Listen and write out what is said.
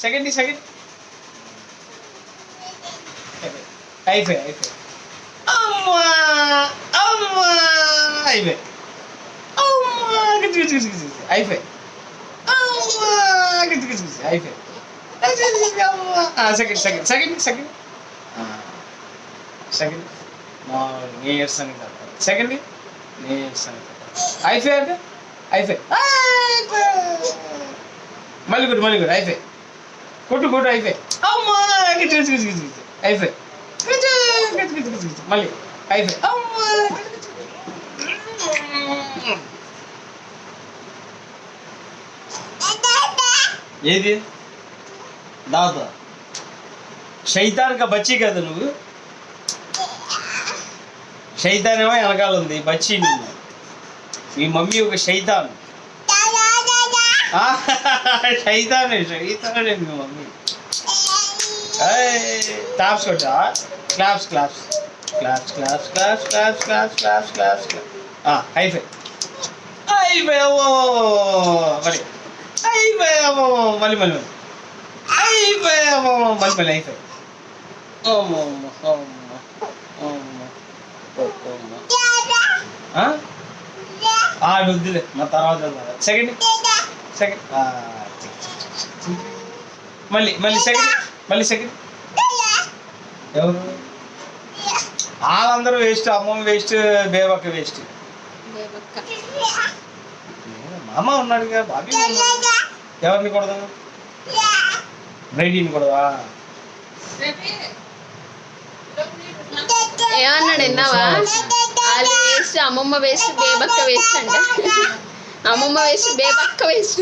second second అయిపోయి అయిపోయి అమ్మా అమ్మా అయిపోయి అమ్మా గిచ్చి గిచ్చి గిచ్చి గిచ్చి అయిపోయి అమ్మా గిచ్చి గిచ్చి గిచ్చి అయిపోయి second second second second second నీరసంగా సెకండ్ నీరసంగా అయిపోయి అంటే అయిపోయి మళ్ళీ కొట్టు అయిపోయి కొట్టు కొట్టు అయిపోయి అమ్మా గిచ్చి గిచ్చి గిచ్చి గిచ్చి అయిపోయి మళ్ళీ అయిపోయి అమ్మా ఏది దాదా శైతాన్గా బచ్చి కదా నువ్వు శైతాన్ ఏమో వెనకాల ఉంది బచ్చి నువ్వు మీ మమ్మీ ఒక శైతాన్ శైతానే శైతానే మీ మమ్మీ క్లాప్స్ కొట్టా claps claps claps claps claps claps claps claps claps అయిపోయి అయిపోయావో మరి అయిపోయావో మళ్ళీ మళ్ళీ మళ్ళీ అయిపోయావో మళ్ళీ మళ్ళీ అయిపోయి వద్దులే మా తర్వాత సెకండ్ సెకండ్ మళ్ళీ మళ్ళీ సెకండ్ మళ్ళీ సెకండ్ ఎవరు వాళ్ళందరూ వేస్ట్ అమ్మమ్మ వేస్ట్ బేబక్క వేస్ట్ మామ ఉన్నాడుగా బాబీ ఎవరిని కొడదా బ్రైడీని కొడదా ఏమన్నాడు విన్నావా వాళ్ళు వేస్ట్ అమ్మమ్మ వేస్ట్ బేబక్క వేస్ట్ అంట అమ్మమ్మ వేస్ట్ బేబక్క వేస్ట్